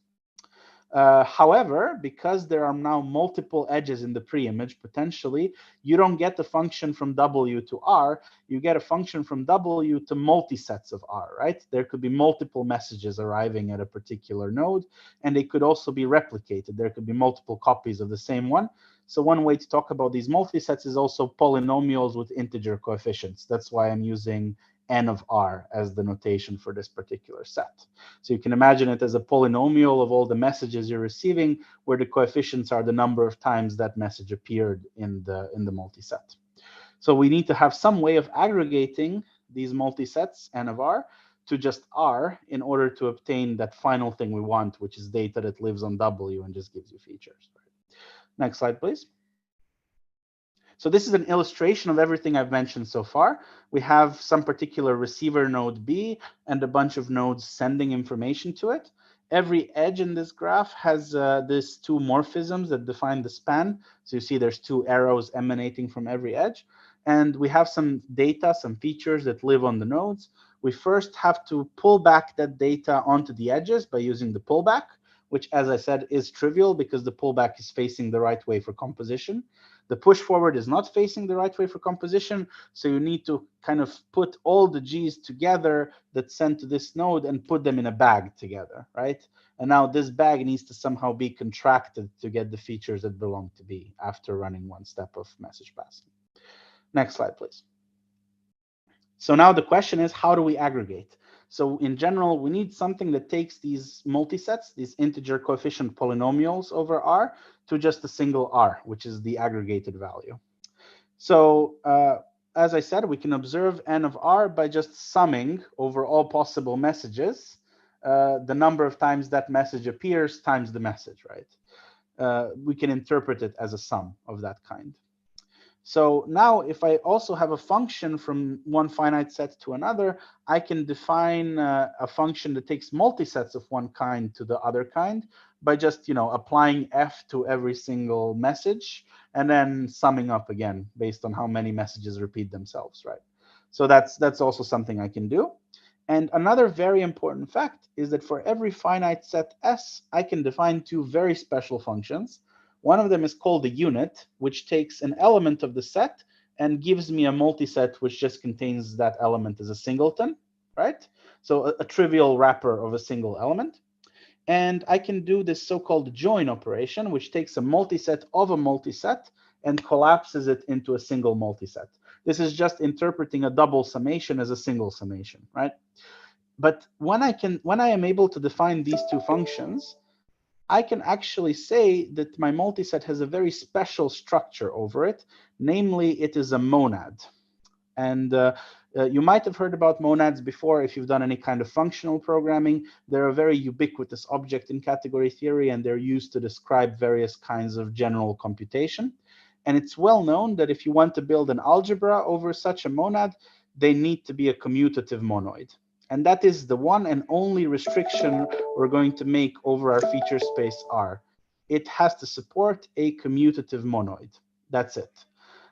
However, because there are now multiple edges in the pre-image, potentially, you don't get the function from W to R, you get a function from W to multi-sets of R, right? There could be multiple messages arriving at a particular node, and they could also be replicated. There could be multiple copies of the same one. So one way to talk about these multi-sets is also polynomials with integer coefficients. That's why I'm using n of r as the notation for this particular set. So you can imagine it as a polynomial of all the messages you're receiving, where the coefficients are the number of times that message appeared in the multiset. So we need to have some way of aggregating these multisets, n of r, to just r in order to obtain that final thing we want, which is data that lives on W and just gives you features. Next slide, please. So this is an illustration of everything I've mentioned so far. We have some particular receiver node B and a bunch of nodes sending information to it. Every edge in this graph has these two morphisms that define the span. So you see there's two arrows emanating from every edge. And we have some data, some features that live on the nodes. We first have to pull back that data onto the edges by using the pullback, which, as I said, is trivial because the pullback is facing the right way for composition. The push forward is not facing the right way for composition, so you need to kind of put all the G's together that send to this node and put them in a bag together, right? And now this bag needs to somehow be contracted to get the features that belong to B after running one step of message passing. Next slide, please. So now the question is, how do we aggregate? So in general, we need something that takes these multisets, these integer coefficient polynomials over R, to just a single R, which is the aggregated value. So as I said, we can observe n of R by just summing over all possible messages the number of times that message appears times the message, right? We can interpret it as a sum of that kind. So now if I also have a function from one finite set to another, I can define a function that takes multisets of one kind to the other kind by just, applying f to every single message and then summing up again based on how many messages repeat themselves, right? So that's also something I can do. And another very important fact is that for every finite set S, I can define two very special functions. One of them is called a unit, which takes an element of the set and gives me a multiset which just contains that element as a singleton, right? So a trivial wrapper of a single element. And I can do this so-called join operation, which takes a multiset of a multiset and collapses it into a single multiset. This is just interpreting a double summation as a single summation, right? But when I am able to define these two functions, I can actually say that my multiset has a very special structure over it. Namely, it is a monad. And you might have heard about monads before if you've done any kind of functional programming. They're a very ubiquitous object in category theory, and they're used to describe various kinds of general computation. And it's well known that if you want to build an algebra over such a monad, they need to be a commutative monoid. And that is the one and only restriction we're going to make over our feature space R. It has to support a commutative monoid. That's it.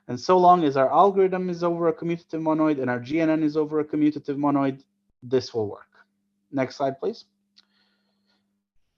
And so long as our algorithm is over a commutative monoid and our GNN is over a commutative monoid, this will work. Next slide, please.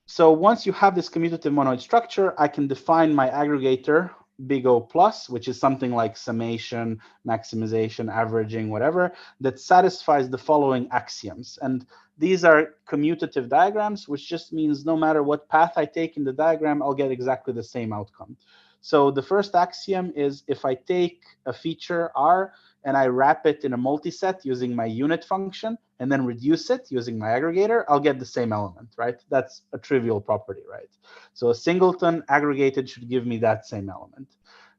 So once you have this commutative monoid structure, I can define my aggregator, big O plus, which is something like summation, maximization, averaging, whatever, that satisfies the following axioms. And these are commutative diagrams, which just means no matter what path I take in the diagram, I'll get exactly the same outcome. So the first axiom is if I take a feature R and I wrap it in a multiset using my unit function and then reduce it using my aggregator, I'll get the same element, right? That's a trivial property, right? So a singleton aggregated should give me that same element.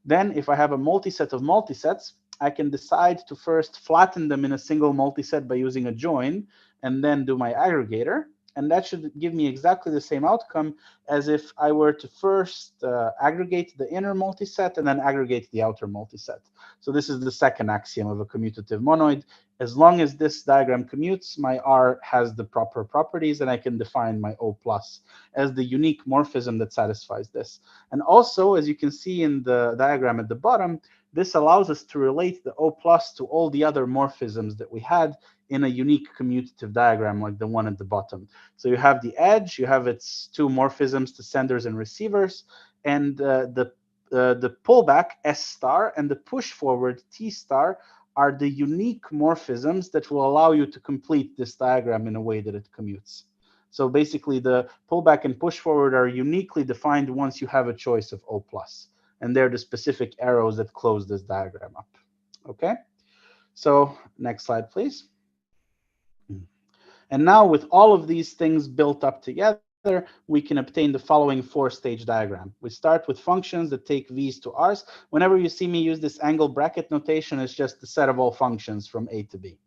Then if I have a multiset of multisets, I can decide to first flatten them in a single multiset by using a join and then do my aggregator. And that should give me exactly the same outcome as if I were to first aggregate the inner multiset and then aggregate the outer multiset. So this is the second axiom of a commutative monoid. As long as this diagram commutes, my R has the proper properties, and I can define my O plus as the unique morphism that satisfies this. And also, as you can see in the diagram at the bottom, this allows us to relate the O plus to all the other morphisms that we had in a unique commutative diagram like the one at the bottom. So you have the edge, you have its two morphisms to senders and receivers, and the pullback S star and the push forward T star are the unique morphisms that will allow you to complete this diagram in a way that it commutes. So basically the pullback and push forward are uniquely defined once you have a choice of O plus. And they're the specific arrows that close this diagram up. Okay, so next slide, please. And now with all of these things built up together, we can obtain the following four-stage diagram. We start with functions that take v's to r's. Whenever you see me use this angle bracket notation, it's just the set of all functions from A to B.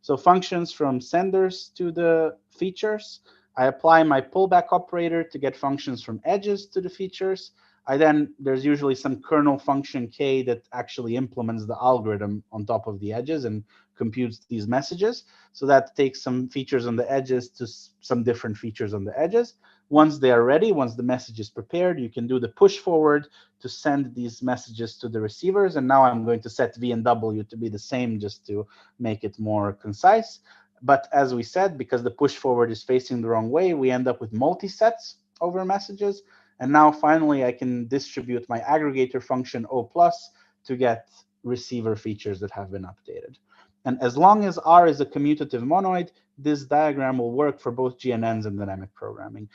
So functions from senders to the features. I apply my pullback operator to get functions from edges to the features. There's usually some kernel function k that actually implements the algorithm on top of the edges and computes these messages. So that takes some features on the edges to some different features on the edges. Once they are ready, once the message is prepared, you can do the push forward to send these messages to the receivers. And now I'm going to set v and w to be the same just to make it more concise. But as we said, because the push forward is facing the wrong way, we end up with multi-sets over messages. And now finally, I can distribute my aggregator function O plus to get receiver features that have been updated. And as long as R is a commutative monoid, this diagram will work for both GNNs and dynamic programming.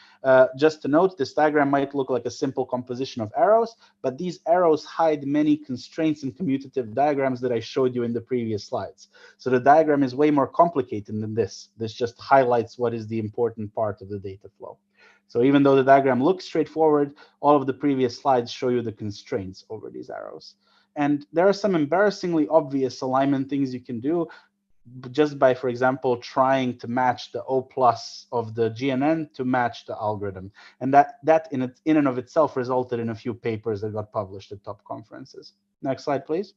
Just to note, this diagram might look like a simple composition of arrows, but these arrows hide many constraints in commutative diagrams that I showed you in the previous slides. So the diagram is way more complicated than this. This just highlights what is the important part of the data flow. So even though the diagram looks straightforward, all of the previous slides show you the constraints over these arrows. And there are some embarrassingly obvious alignment things you can do just by, for example, trying to match the O plus of the GNN to match the algorithm. And that in and of itself resulted in a few papers that got published at top conferences. Next slide, please.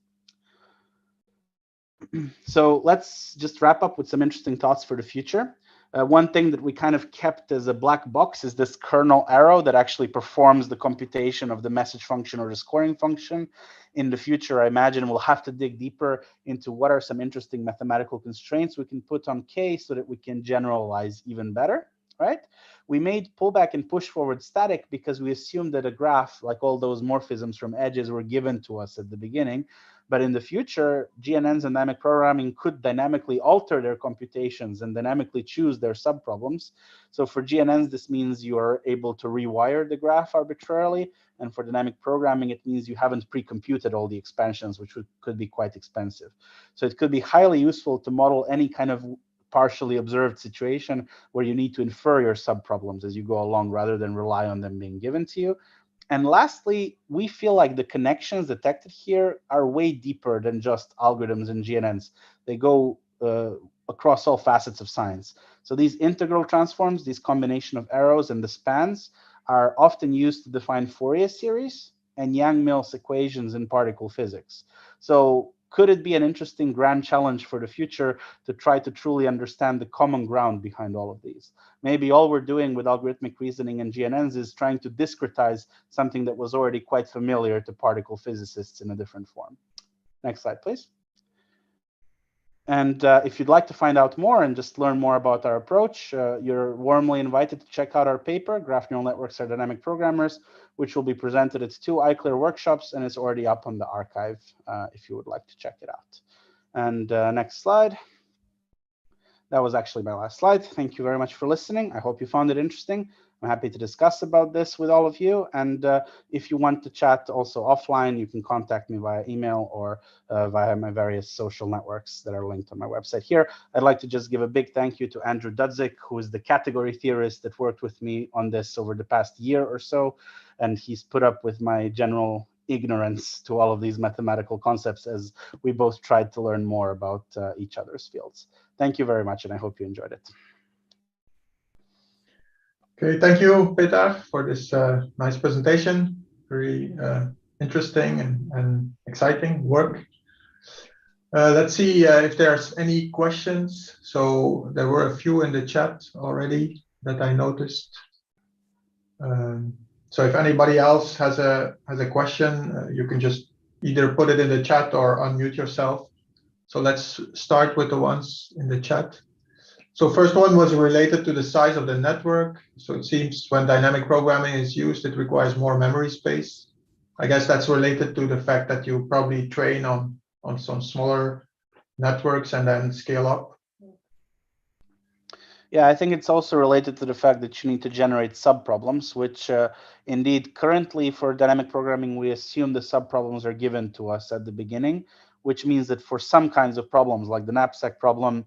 So let's just wrap up with some interesting thoughts for the future. One thing that we kind of kept as a black box is this kernel arrow that actually performs the computation of the message function or the scoring function. In the future, I imagine we'll have to dig deeper into what are some interesting mathematical constraints we can put on K so that we can generalize even better, right? We made pullback and push forward static because we assumed that a graph, like all those morphisms from edges, were given to us at the beginning. But in the future, GNNs and dynamic programming could dynamically alter their computations and dynamically choose their subproblems. So for GNNs, this means you are able to rewire the graph arbitrarily. And for dynamic programming, it means you haven't pre-computed all the expansions, which could be quite expensive. So it could be highly useful to model any kind of partially observed situation where you need to infer your subproblems as you go along rather than rely on them being given to you. And lastly, we feel like the connections detected here are way deeper than just algorithms and GNNs. They go across all facets of science. So these integral transforms, these combination of arrows and the spans, are often used to define Fourier series and Yang-Mills equations in particle physics. So could it be an interesting grand challenge for the future to try to truly understand the common ground behind all of these? Maybe all we're doing with algorithmic reasoning and GNNs is trying to discretize something that was already quite familiar to particle physicists in a different form. Next slide, please. And if you'd like to find out more and just learn more about our approach, you're warmly invited to check out our paper, Graph Neural Networks are Dynamic Programmers, which will be presented at 2 ICLR workshops, and it's already up on the archive if you would like to check it out. And next slide. That was actually my last slide. Thank you very much for listening. I hope you found it interesting. I'm happy to discuss about this with all of you. And if you want to chat also offline, you can contact me via email or via my various social networks that are linked on my website here. I'd like to just give a big thank you to Andrew Dudzik, who is the category theorist that worked with me on this over the past year or so. And he's put up with my general ignorance to all of these mathematical concepts as we both tried to learn more about each other's fields. Thank you very much, and I hope you enjoyed it. Okay, thank you, Petar, for this nice presentation. Very interesting and exciting work. Let's see if there's any questions. So there were a few in the chat already that I noticed. So if anybody else has a question, you can just either put it in the chat or unmute yourself. So let's start with the ones in the chat. So first one was related to the size of the network. So it seems when dynamic programming is used, it requires more memory space. I guess that's related to the fact that you probably train on some smaller networks and then scale up. Yeah, I think it's also related to the fact that you need to generate subproblems, which indeed currently for dynamic programming, we assume the subproblems are given to us at the beginning, which means that for some kinds of problems like the knapsack problem,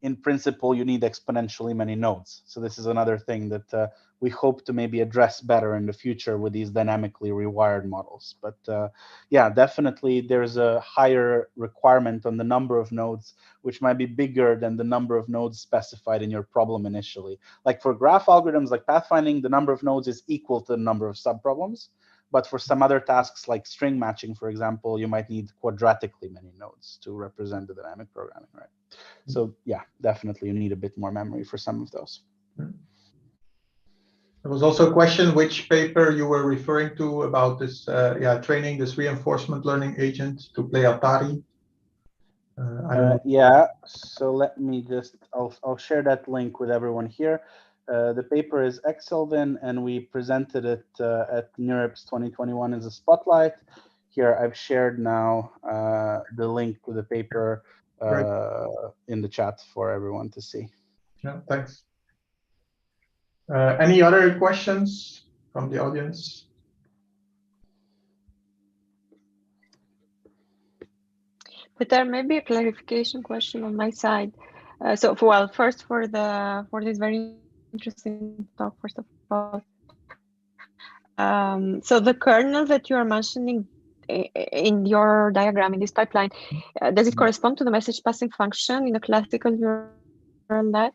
in principle, you need exponentially many nodes. So this is another thing that we hope to maybe address better in the future with these dynamically rewired models. But yeah, definitely there's a higher requirement on the number of nodes, which might be bigger than the number of nodes specified in your problem initially. Like for graph algorithms like pathfinding, the number of nodes is equal to the number of subproblems. But for some other tasks like string matching, for example, you might need quadratically many nodes to represent the dynamic programming, right? So yeah, definitely you need a bit more memory for some of those. There was also a question which paper you were referring to about this, training this reinforcement learning agent to play Atari. I don't know. Yeah, so let me just, I'll share that link with everyone here. The paper is Exelvin, and we presented it at NeurIPS 2021 as a spotlight. Here, I've shared now the link to the paper in the chat for everyone to see. Yeah, thanks. Any other questions from the audience? But there may be a clarification question on my side. Well, first for this very interesting talk, first of all. So the kernel that you are mentioning in your diagram in this pipeline, does it correspond to the message passing function in a classical neural net?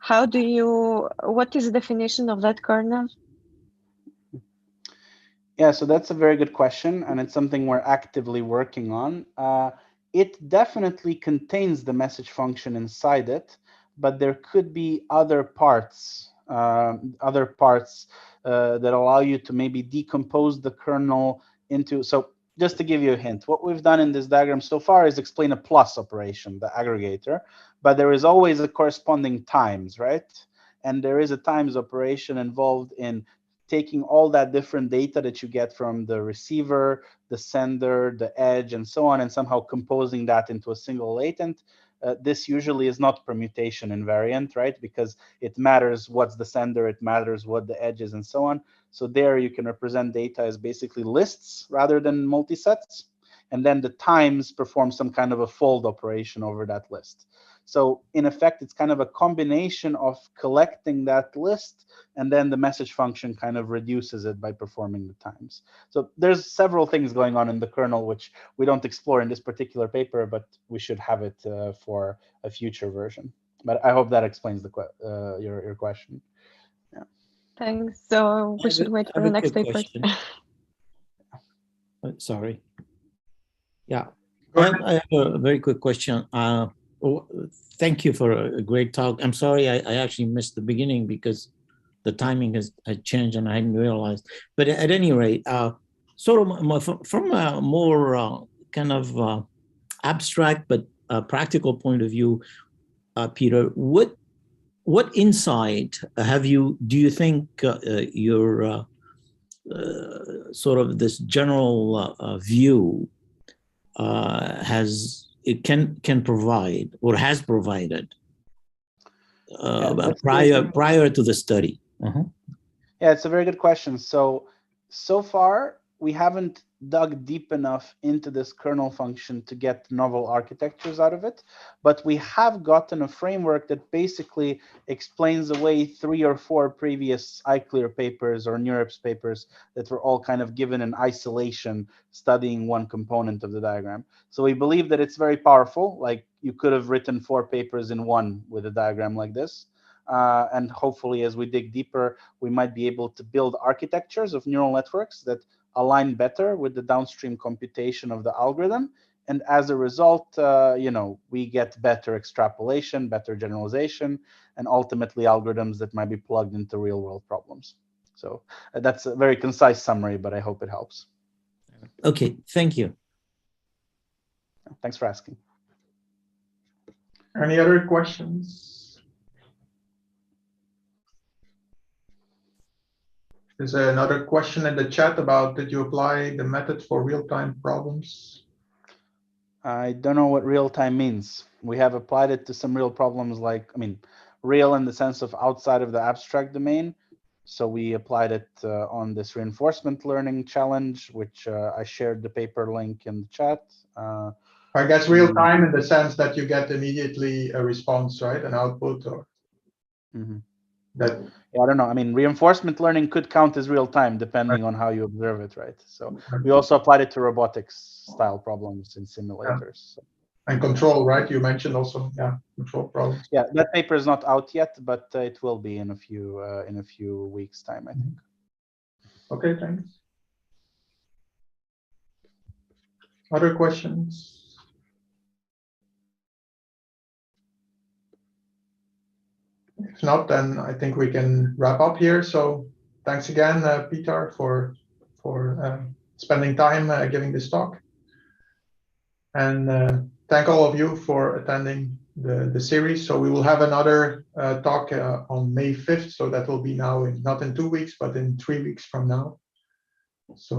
What is the definition of that kernel? Yeah, so that's a very good question, and it's something we're actively working on. It definitely contains the message function inside it, but there could be other parts that allow you to maybe decompose the kernel into. So just to give you a hint, what we've done in this diagram so far is explain a plus operation, the aggregator, but there is always a corresponding times, right? And there is a times operation involved in taking all that different data that you get from the receiver, the sender, the edge, and so on, and somehow composing that into a single latent. This usually is not permutation invariant, right? Because it matters what's the sender, it matters what the edge is, and so on. So there you can represent data as basically lists rather than multisets. And then the times perform some kind of a fold operation over that list. So in effect, it's kind of a combination of collecting that list, and then the message function kind of reduces it by performing the times. So there's several things going on in the kernel, which we don't explore in this particular paper, but we should have it for a future version. But I hope that explains your question. Yeah. Thanks. So we should wait for the next paper. Sorry. Yeah, I have a very quick question. Thank you for a great talk. I'm sorry I actually missed the beginning because the timing has changed and I hadn't realized. But at any rate, sort of from a more kind of abstract but a practical point of view, Peter, what insight do you think your sort of this general view can provide or has provided prior to the study? Yeah, it's a very good question. So far, we haven't dug deep enough into this kernel function to get novel architectures out of it, but we have gotten a framework that basically explains away 3 or 4 previous iClear papers or NeurIPS papers that were all kind of given in isolation, studying one component of the diagram. So we believe that it's very powerful. Like, you could have written 4 papers in one with a diagram like this. And hopefully, as we dig deeper, we might be able to build architectures of neural networks that align better with the downstream computation of the algorithm. And as a result, we get better extrapolation, better generalization, and ultimately algorithms that might be plugged into real world problems. So that's a very concise summary, but I hope it helps. Okay, thank you. Thanks for asking. Any other questions? There's another question in the chat about, did you apply the method for real-time problems? I don't know what real-time means. We have applied it to some real problems, real in the sense of outside of the abstract domain. So we applied it on this reinforcement learning challenge, which I shared the paper link in the chat. I guess real-time in the sense that you get immediately a response, right? An output or that. Yeah, I don't know. Reinforcement learning could count as real time depending on how you observe it, right? So we also applied it to robotics style problems in simulators. Yeah. And control, right? You mentioned also, control problems. Yeah, that paper is not out yet, but it will be in a few weeks' time, I think. Okay, thanks. Other questions? If not, then I think we can wrap up here. So thanks again, Peter, for spending time giving this talk. And thank all of you for attending the series. So we will have another talk on May 5th. So that will be now not in 2 weeks, but in 3 weeks from now. So